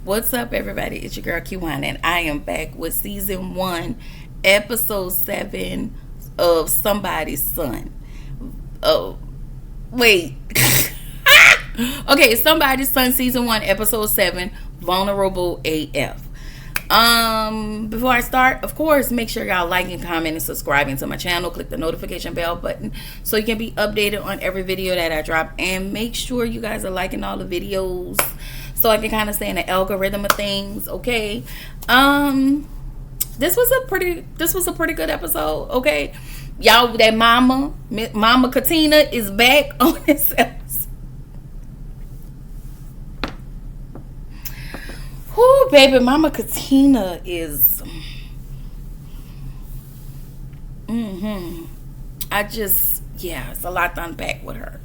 What's up, everybody? It's your girl Kiwana, and I am back with season 1, episode 7 of Somebody's Son. Oh, wait. Okay, Somebody's Son, season 1, episode 7, Vulnerable AF. Before I start, of course, make sure y'all like and comment and subscribing to my channel. Click the notification bell button so you can be updated on every video that I drop, and make sure you guys are liking all the videos so I can kind of stay in the algorithm of things. Okay. This was a pretty good episode. Okay, y'all, that mama Katina is back on this episode. Whoo, baby, Mama Katina is it's a lot to unpack with her.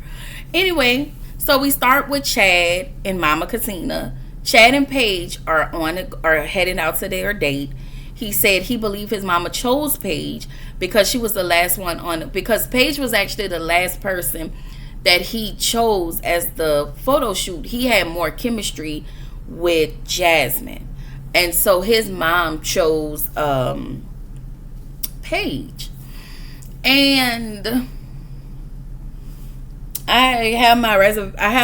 Anyway, so we start with Chad and Mama Katina. Chad and Paige are heading out to their date. He said he believed his mama chose Paige because she was the last one because Paige was actually the last person that he chose as the photo shoot. He had more chemistry with Jasmine, and so his mom chose Paige. And I have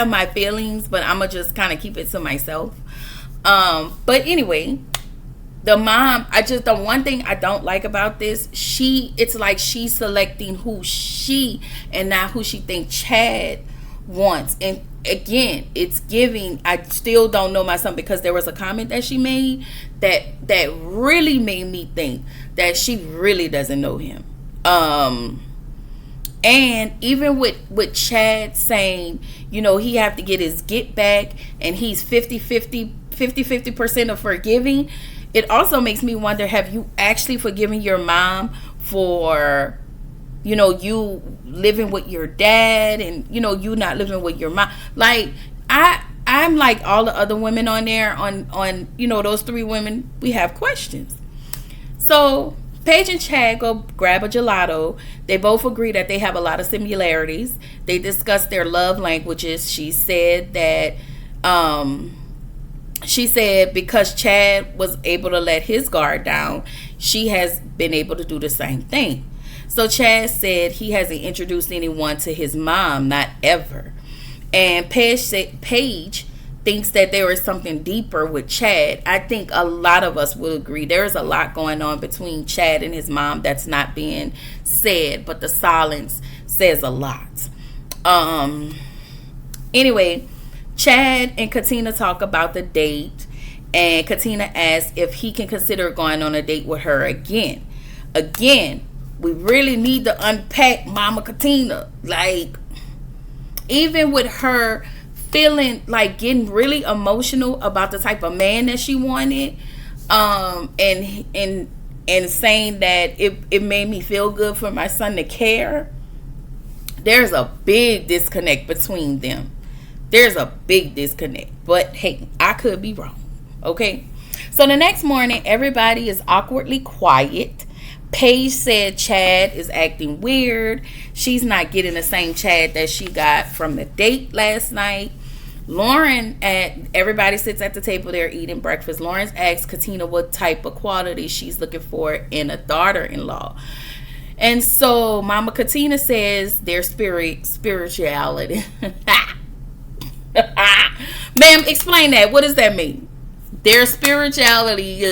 my feelings, but I'm gonna just kind of keep it to myself. But anyway, the mom, the one thing I don't like about this, it's like she's selecting who she and not who she thinks Chad wants. And again, it's giving, I still don't know my son, because there was a comment that she made that really made me think that she really doesn't know him. And even with Chad saying, he have to get his get back, and he's 50% of forgiving, it also makes me wonder, have you actually forgiven your mom for you living with your dad, and you not living with your mom? Like, I'm like all the other women on there, on those 3 women, we have questions. So Paige and Chad go grab a gelato. They both agree that they have a lot of similarities. They discuss their love languages. She said that because Chad was able to let his guard down, she has been able to do the same thing. So Chad said he hasn't introduced anyone to his mom, not ever. And Paige thinks that there is something deeper with Chad. I think a lot of us will agree there is a lot going on between Chad and his mom that's not being said, but the silence says a lot. Anyway, Chad and Katina talk about the date, and Katina asks if he can consider going on a date with her again. We really need to unpack Mama Katina. Like, even with her feeling like getting really emotional about the type of man that she wanted, and saying that it made me feel good for my son to care. There's a big disconnect between them. There's a big disconnect. But hey, I could be wrong. Okay. So the next morning, everybody is awkwardly quiet. Paige said Chad is acting weird. She's not getting the same Chad that she got from the date last night. Everybody sits at the table, they're eating breakfast. Lawrence asks Katina what type of quality she's looking for in a daughter-in-law. And so Mama Katina says their spirituality. Ma'am, explain that. What does that mean? Their spirituality.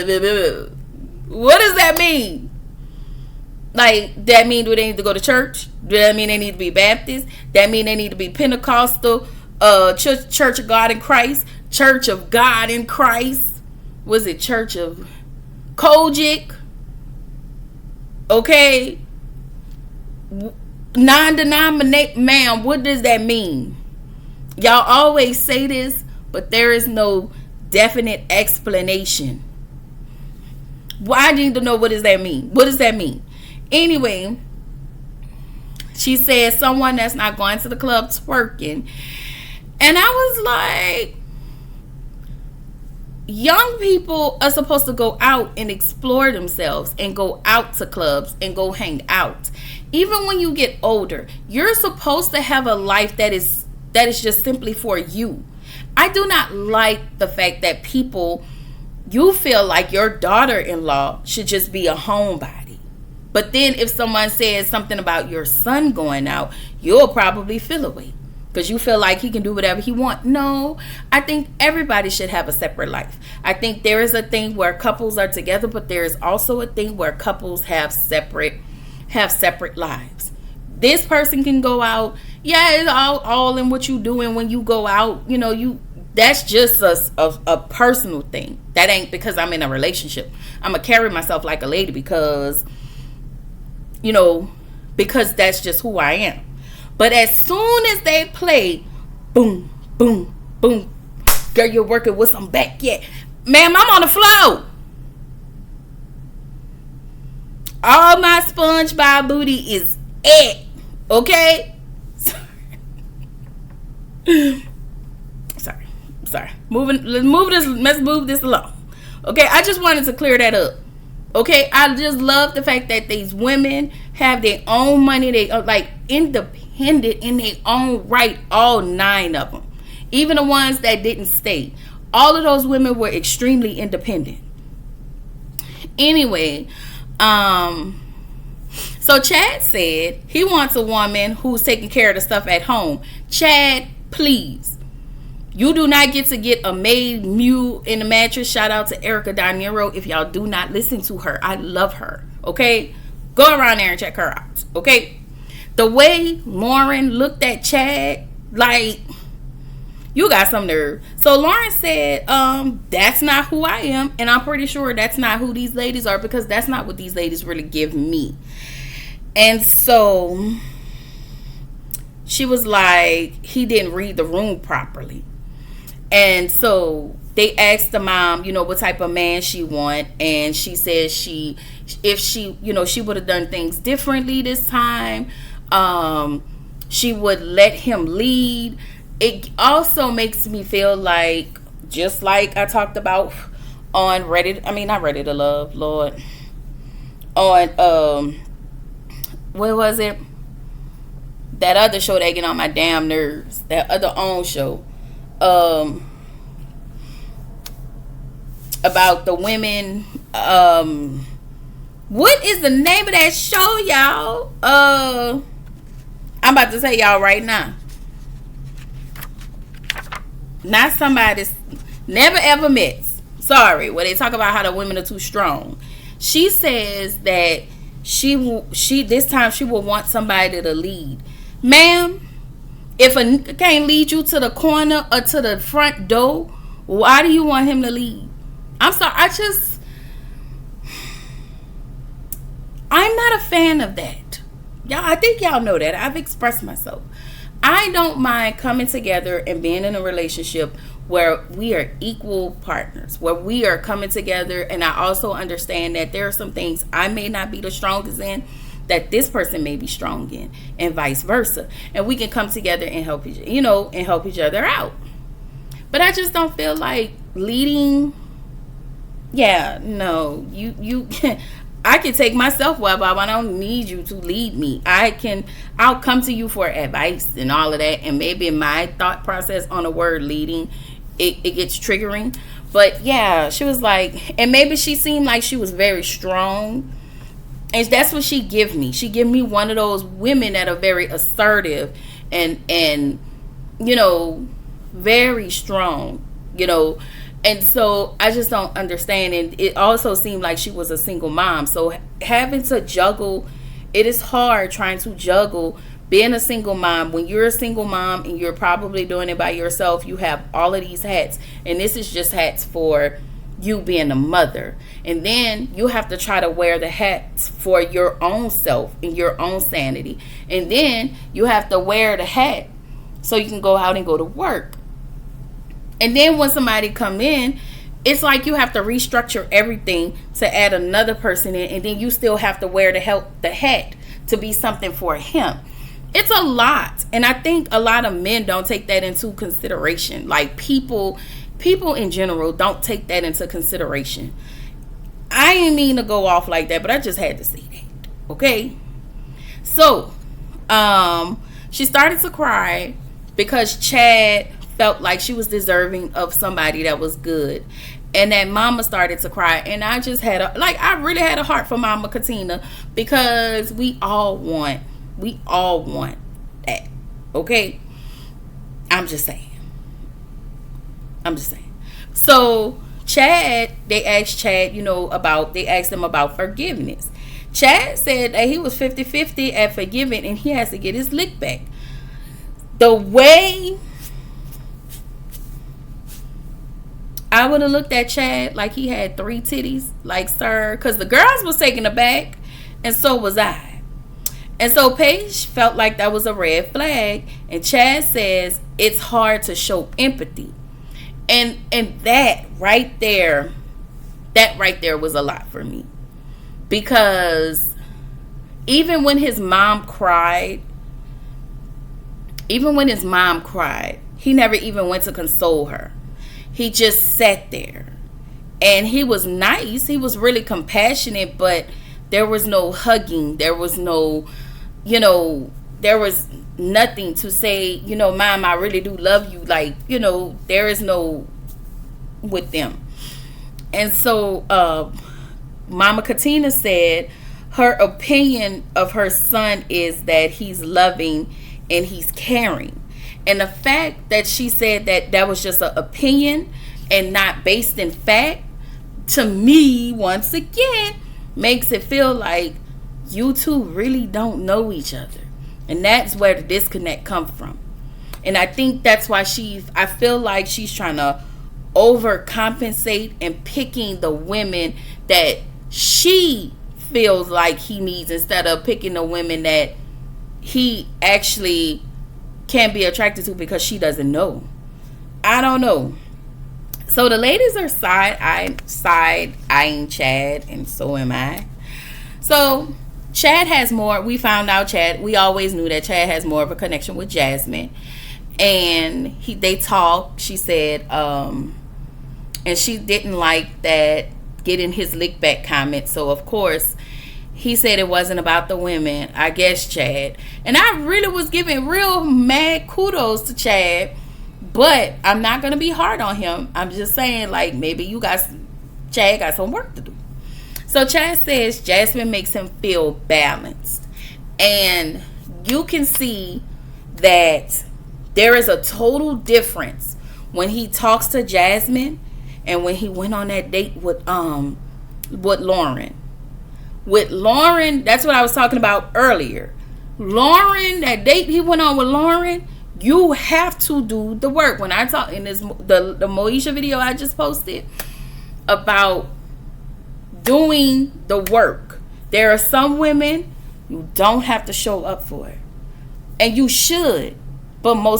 What does that mean? Like, that mean do they need to go to church? Do that mean they need to be Baptist? That mean they need to be Pentecostal? Church of God in Christ? Church of God in Christ? Was it Church of Kojic? Okay. Non-denominational. Ma'am, what does that mean? Y'all always say this, but there is no definite explanation. Why do you need to know what does that mean? What does that mean? Anyway, she said someone that's not going to the club twerking. And I was like, young people are supposed to go out and explore themselves and go out to clubs and go hang out. Even when you get older, you're supposed to have a life that is just simply for you. I do not like the fact that you feel like your daughter-in-law should just be a homebody. But then if someone says something about your son going out, you'll probably feel away because you feel like he can do whatever he wants. No, I think everybody should have a separate life. I think there is a thing where couples are together, but there is also a thing where couples have separate lives. This person can go out. Yeah, it's all in what you doing when you go out. That's just a personal thing. That ain't because I'm in a relationship. I'm going to carry myself like a lady because that's just who I am. But as soon as they play, boom, boom, boom, girl, you're working with some back yet. Ma'am, I'm on the floor. All my SpongeBob booty is it. Okay? Sorry. Let's move this along. Okay, I just wanted to clear that up. Okay, I just love the fact that these women have their own money. They are like independent in their own right, all 9 of them. Even the ones that didn't stay. All of those women were extremely independent. Anyway, so Chad said he wants a woman who's taking care of the stuff at home. Chad, please. You do not get to get a maid mew in the mattress. Shout out to Erica Dinero. If y'all do not listen to her, I love her. Okay? Go around there and check her out. Okay? The way Lauren looked at Chad, like, you got some nerve. So Lauren said, that's not who I am. And I'm pretty sure that's not who these ladies are because that's not what these ladies really give me. And so she was like, he didn't read the room properly. And so they asked the mom, what type of man she want. And she said if she would have done things differently this time, she would let him lead. It also makes me feel like, just like I talked about on Reddit, not Reddit to Love, Lord. On, what was it? That other show that get on my damn nerves. That other OWN show. About the women. What is the name of that show, y'all? I'm about to tell y'all right now. Not Somebody's Never Ever Met. Sorry, where they talk about how the women are too strong. She says that she this time she will want somebody to lead. Ma'am, if a can't lead you to the corner or to the front door, why do you want him to lead? I'm sorry, I'm not a fan of that. Y'all, I think y'all know that. I've expressed myself. I don't mind coming together and being in a relationship where we are equal partners, where we are coming together, and I also understand that there are some things I may not be the strongest in that this person may be strong in, and vice versa. And we can come together and help each other out. But I just don't feel like leading. Yeah, no, you I can take myself well, Bob. I don't need you to lead me. I'll come to you for advice and all of that. And maybe my thought process on the word leading, it gets triggering. But yeah, she was like, and maybe she seemed like she was very strong. And that's what she give me. She give me one of those women that are very assertive and very strong, And so I just don't understand. And it also seemed like she was a single mom. So having to juggle, it is hard trying to juggle being a single mom. When you're a single mom and you're probably doing it by yourself, you have all of these hats. And this is just hats for you being a mother. And then you have to try to wear the hats for your own self and your own sanity. And then you have to wear the hat so you can go out and go to work. And then when somebody come in, it's like you have to restructure everything to add another person in, and then you still have to wear the hat to be something for him. It's a lot, and I think a lot of men don't take that into consideration. Like people in general don't take that into consideration. I didn't mean to go off like that, but I just had to say that. Okay, so she started to cry because Chad felt like she was deserving of somebody that was good. And that mama started to cry. And I just had I really had a heart for Mama Katina, because we all want that. Okay? I'm just saying. So Chad, they asked Chad, they asked him about forgiveness. Chad said that he was 50-50 at forgiving, and he has to get his lick back. The way I would have looked at Chad like he had 3 titties, like, sir, because the girls was taken aback, and so was I. And so Paige felt like that was a red flag, and Chad says it's hard to show empathy. And that right there was a lot for me. Because even when his mom cried, he never even went to console her. He just sat there. And he was nice. He was really compassionate, but there was no hugging. There was no, there was nothing to say, Mom, I really do love you. Like, there is no with them. And so Mama Katina said her opinion of her son is that he's loving and he's caring. And the fact that she said that was just an opinion and not based in fact, to me, once again, makes it feel like you two really don't know each other. And that's where the disconnect comes from. And I think that's why I feel like she's trying to overcompensate and picking the women that she feels like he needs, instead of picking the women that he actually can be attracted to because she doesn't know. I don't know. So the ladies are side-eyeing Chad, and so am I. So Chad has more. We found out we always knew that Chad has more of a connection with Jasmine. And they talked, she said, and she didn't like that getting his lick back comment. So of course he said it wasn't about the women, I guess, Chad. And I really was giving real mad kudos to Chad, but I'm not going to be hard on him. I'm just saying, like, maybe Chad got some work to do. So Chad says Jasmine makes him feel balanced. And you can see that there is a total difference when he talks to Jasmine and when he went on that date with Lauren. With Lauren, that's what I was talking about earlier. Lauren, that date he went on with Lauren, you have to do the work. When I talk in the Moesha video I just posted about doing the work, there are some women you don't have to show up for it, and you should, but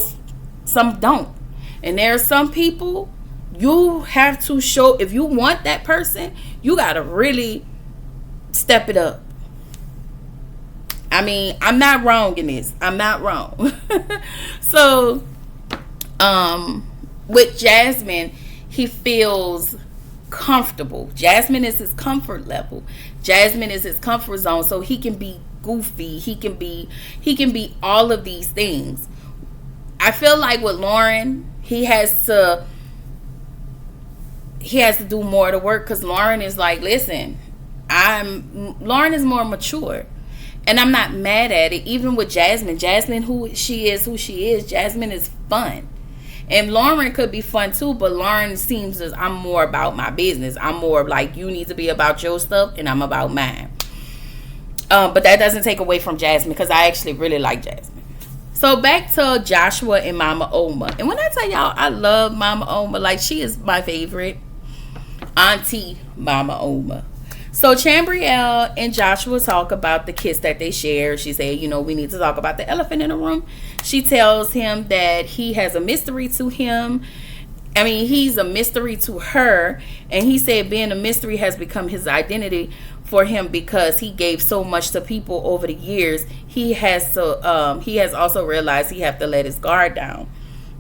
some don't. And there are some people you have to show. If you want that person, you gotta really step it up. I mean, I'm not wrong in this. I'm not wrong. So, with Jasmine, he feels comfortable. Jasmine is his comfort level. Jasmine is his comfort zone. So he can be goofy. He can be all of these things. I feel like with Lauren, he has to do more of the work, because Lauren is like, listen, Lauren is more mature. And I'm not mad at it. Even with Jasmine, who she is, Jasmine is fun. And Lauren could be fun too, but Lauren seems as I'm more about my business. I'm more like, you need to be about your stuff and I'm about mine. But that doesn't take away from Jasmine, because I actually really like Jasmine. So back to Joshua and Mama Oma. And when I tell y'all I love Mama Oma, like, she is my favorite. Auntie Mama Oma. So Chambrielle and Joshua talk about the kiss that they share. She said, we need to talk about the elephant in the room. She tells him that he has a mystery to him. I mean, he's a mystery to her. And he said being a mystery has become his identity for him, because he gave so much to people over the years. He has also realized he have to let his guard down.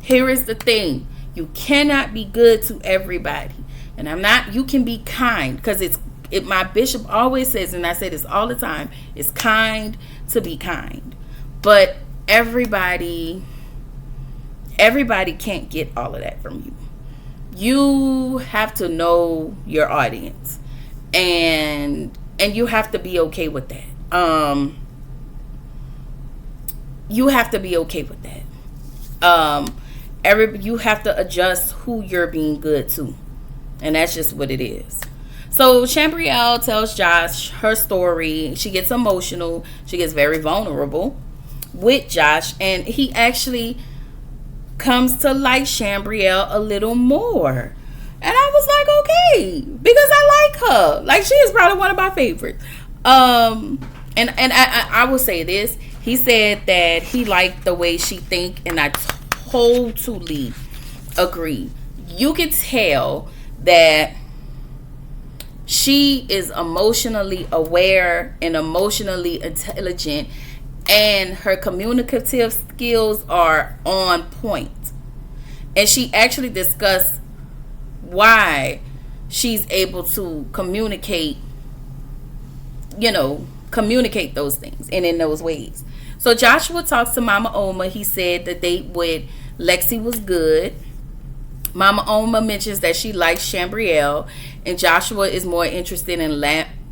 Here is the thing. You cannot be good to everybody. And you can be kind, because my bishop always says, and I say this all the time, it's kind to be kind. But everybody everybody can't get all of that from you. You have to know your audience, and you have to be okay with that. You have to be okay with that. You have to adjust who you're being good to, and that's just what it is. So Chambrielle tells Josh her story. She gets emotional. She gets very vulnerable with Josh, and he actually comes to like Chambrielle a little more. And I was like, okay, because I like her. Like, she is probably one of my favorites. And I will say this. He said that he liked the way she think, and I totally agree. You could tell that she is emotionally aware and emotionally intelligent, and her communicative skills are on point. And she actually discussed why she's able to communicate those things and in those ways. So Joshua talks to Mama Oma. He said the date with Lexi was good. Mama Oma mentions that she likes Chambrielle, and Joshua is more interested in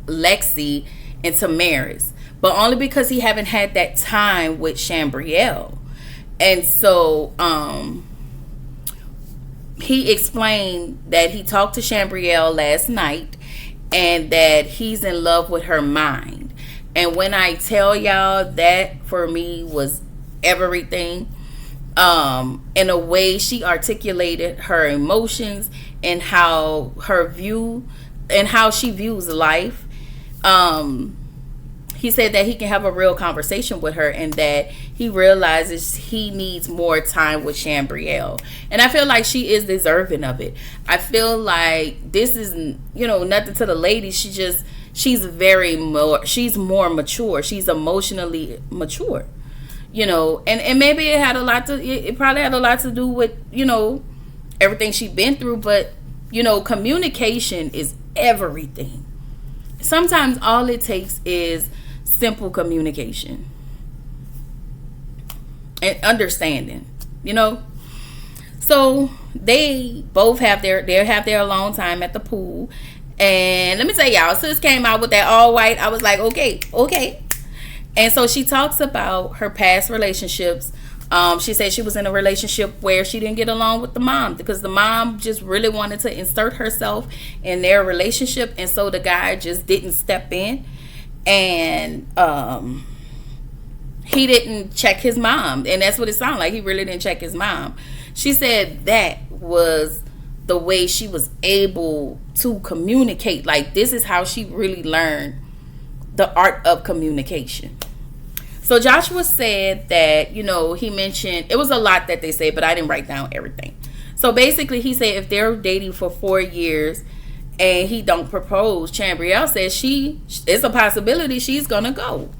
Lexi and Tamaris, but only because he haven't had that time with Chambrielle. And so he explained that he talked to Chambrielle last night and that he's in love with her mind. And when I tell y'all, that for me was everything. In a way she articulated her emotions and how she views life. He said that he can have a real conversation with her, and that he realizes he needs more time with Chambrielle. And I feel like she is deserving of it. I feel like this is, nothing to the lady. She's more mature. She's emotionally mature. And maybe it probably had a lot to do with, everything she's been through. But, communication is everything. Sometimes all it takes is simple communication and understanding, So they both have their alone time at the pool. And let me tell y'all, sis came out with that all white. I was like, okay. And so she talks about her past relationships. She said she was in a relationship where she didn't get along with the mom, because the mom just really wanted to insert herself in their relationship. And so the guy just didn't step in. And he didn't check his mom. And that's what it sounded like. He really didn't check his mom. She said that was the way she was able to communicate. Like, this is how she really learned the art of communication. So Joshua said that, he mentioned, it was a lot that they said, but I didn't write down everything. So basically he said if they're dating for 4 years and he don't propose, Chambrielle says it's a possibility she's gonna go.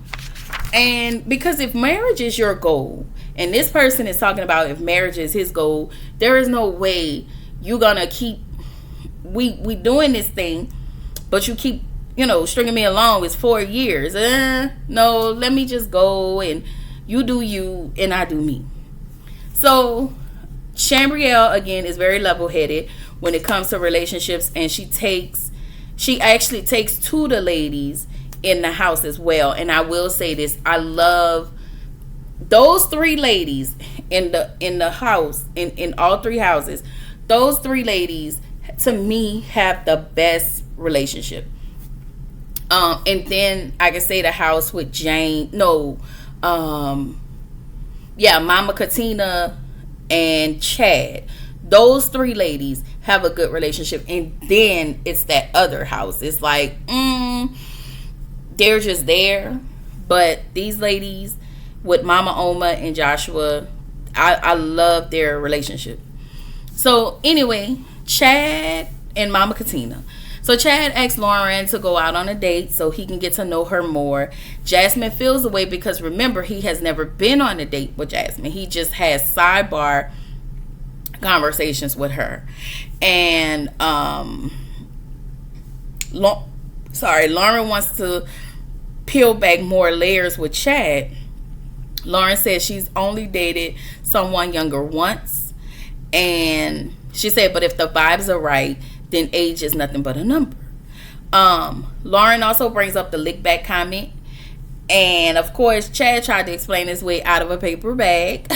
And because if marriage is your goal, and this person is talking about if marriage is his goal, there is no way you're gonna keep we doing this thing, but you keep stringing me along. It's 4 years. No, let me just go, and you do you and I do me. So Chambrielle again is very level-headed when it comes to relationships, and she actually takes to the ladies in the house as well. And I will say this, I love those 3 ladies in the house, in all 3 houses. Those 3 ladies to me have the best relationship. And then I can say the house with Mama Katina and Chad. Those 3 ladies have a good relationship. And then it's that other house. It's like, they're just there. But these ladies with Mama Oma and Joshua, I love their relationship. So anyway, Chad and Mama Katina. So Chad asks Lauren to go out on a date so he can get to know her more. Jasmine feels the way because, remember, he has never been on a date with Jasmine. He just has sidebar conversations with her. And Lauren wants to peel back more layers with Chad. Lauren says she's only dated someone younger once. And she said, but if the vibes are right, then age is nothing but a number. Lauren also brings up the lick back comment. And of course, Chad tried to explain his way out of a paper bag.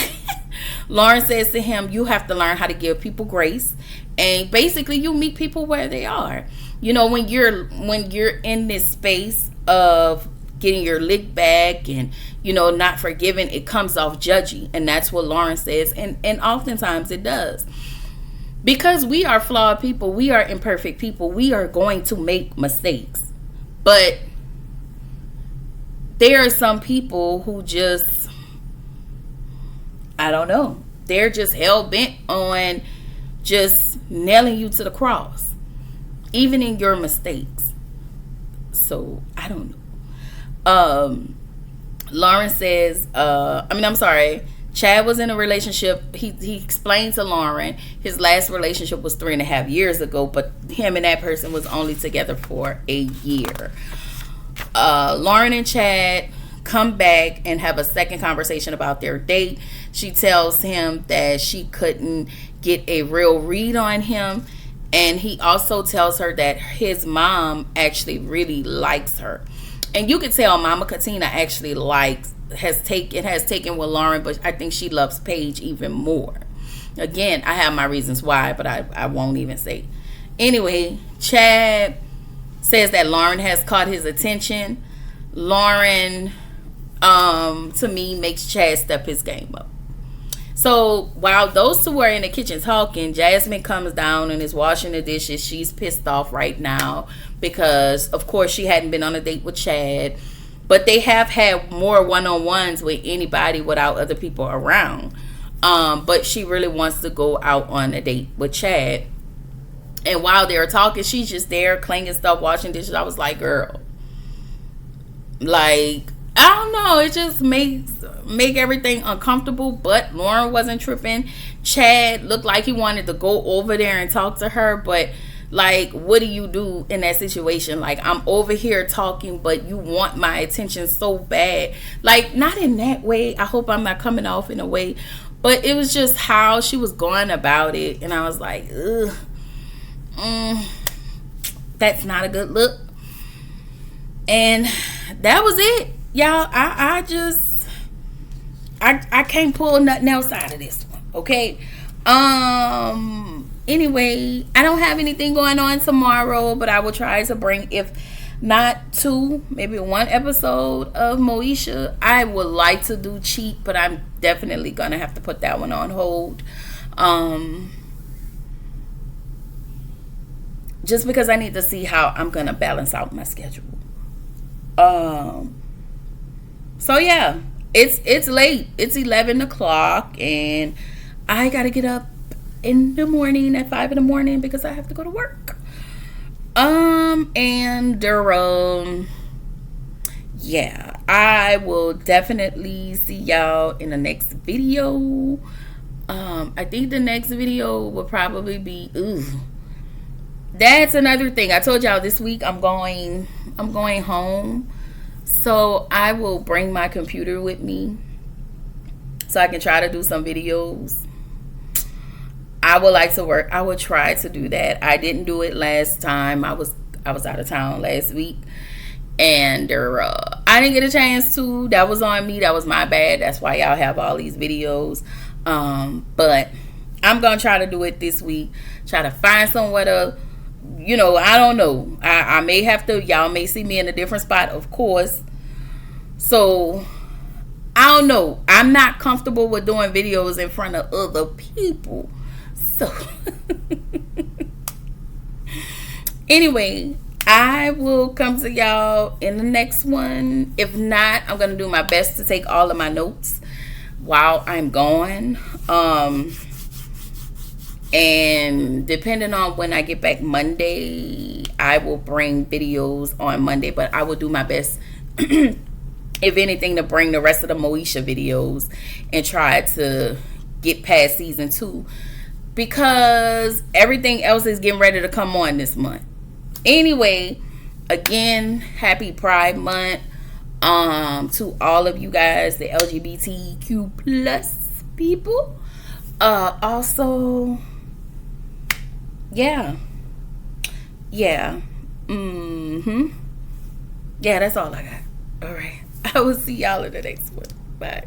Lauren says to him, you have to learn how to give people grace. And basically, you meet people where they are. You know, when you're in this space of getting your lick back and, you know, not forgiving, it comes off judgy. And that's what Lauren says. And oftentimes it does. Because we are flawed people. We are imperfect people. We are going to make mistakes. But there are some people who just, I don't know. They're just hell-bent on just nailing you to the cross. Even in your mistakes. So, I don't know. Lauren says, Chad was in a relationship. He explained to Lauren his last relationship was 3.5 years ago, but him and that person was only together for a year. Lauren and Chad come back and have a second conversation about their date. She tells him that she couldn't get a real read on him, and he also tells her that his mom actually really likes her. And you can tell Mama Katina actually has taken with Lauren, but I think she loves Paige even more. Again, I have my reasons why, but I won't even say. Anyway, Chad says that Lauren has caught his attention. Lauren, to me, makes Chad step his game up. So while those two are in the kitchen talking, Jasmine comes down and is washing the dishes. She's pissed off right now because, of course, she hadn't been on a date with Chad. But they have had more one-on-ones with anybody without other people around. But she really wants to go out on a date with Chad. And while they're talking, she's just there cleaning stuff, washing dishes. I was like, girl, like, I don't know. It just make everything uncomfortable. But Lauren wasn't tripping. Chad looked like he wanted to go over there and talk to her. But, like, what do you do in that situation? Like, I'm over here talking, but you want my attention so bad. Like, not in that way. I hope I'm not coming off in a way. But it was just how she was going about it. And I was like, ugh. That's not a good look. And that was it. Y'all, I can't pull nothing else out of this one, okay? Anyway, I don't have anything going on tomorrow, but I will try to bring, if not 2, maybe 1 episode of Moesha. I would like to do Cheat, but I'm definitely gonna have to put that one on hold. Just because I need to see how I'm gonna balance out my schedule. So yeah, it's late. It's 11 o'clock, and I gotta get up in the morning at 5 in the morning because I have to go to work. Yeah, I will definitely see y'all in the next video. I think the next video will probably be, that's another thing. I told y'all this week I'm going home. So I will bring my computer with me so I can try to do some videos. I would like to work. I would try to do that. I didn't do it last time. I was out of town last week, and I didn't get a chance to. That was on me. That was my bad. That's why y'all have all these videos. But I'm gonna try to do it this week. Try to find somewhere to, I don't know. I may have to. Y'all may see me in a different spot, of course. So I don't know. I'm not comfortable with doing videos in front of other people. So anyway, I will come to y'all in the next one. If not, I'm going to do my best to take all of my notes while I'm gone. And depending on when I get back Monday, I will bring videos on Monday. But I will do my best, if anything, to bring the rest of the Moesha videos and try to get past season 2. Because everything else is getting ready to come on this month. Anyway, again, happy Pride Month. To all of you guys, the LGBTQ plus people. Also, yeah. Yeah. Yeah, that's all I got. All right. I will see y'all in the next one. Bye.